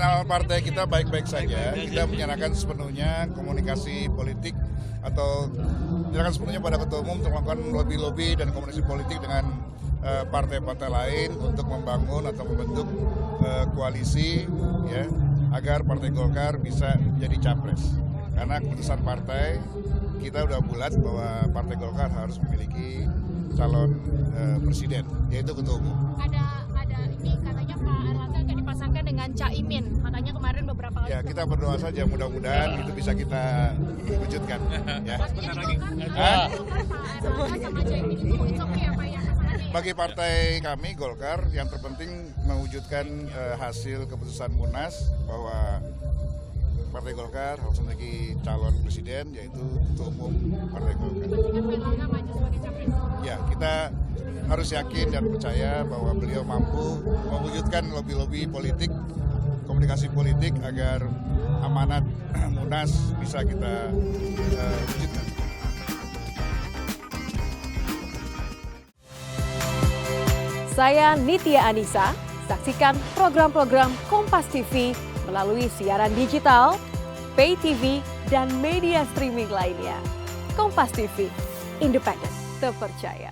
internal partai kita baik-baik saja. Kita menyerahkan sepenuhnya komunikasi politik atau menyerahkan sepenuhnya pada Ketua Umum untuk melakukan lobby-lobby dan komunikasi politik dengan partai-partai lain untuk membangun atau membentuk koalisi ya agar Partai Golkar bisa menjadi capres. Karena keputusan partai kita udah bulat bahwa Partai Golkar harus memiliki calon presiden, yaitu Ketua Umum. Ada ini katanya Pak Erlangga akan dipasangkan dengan Caimin, makanya kemarin beberapa kali. Ya kita berdoa saja mudah-mudahan itu bisa kita wujudkan. Ya. Bagi partai kami Golkar yang terpenting mewujudkan hasil keputusan Munas bahwa Partai Golkar harus memiliki calon presiden yaitu Ketua Umum Partai Golkar. Ya, kita harus yakin dan percaya bahwa beliau mampu mewujudkan lobby-lobby politik, komunikasi politik agar amanat Munas bisa kita wujudkan. Saya Nitya Anissa, saksikan program-program Kompas TV melalui siaran digital, pay TV, dan media streaming lainnya. Kompas TV, independen, terpercaya.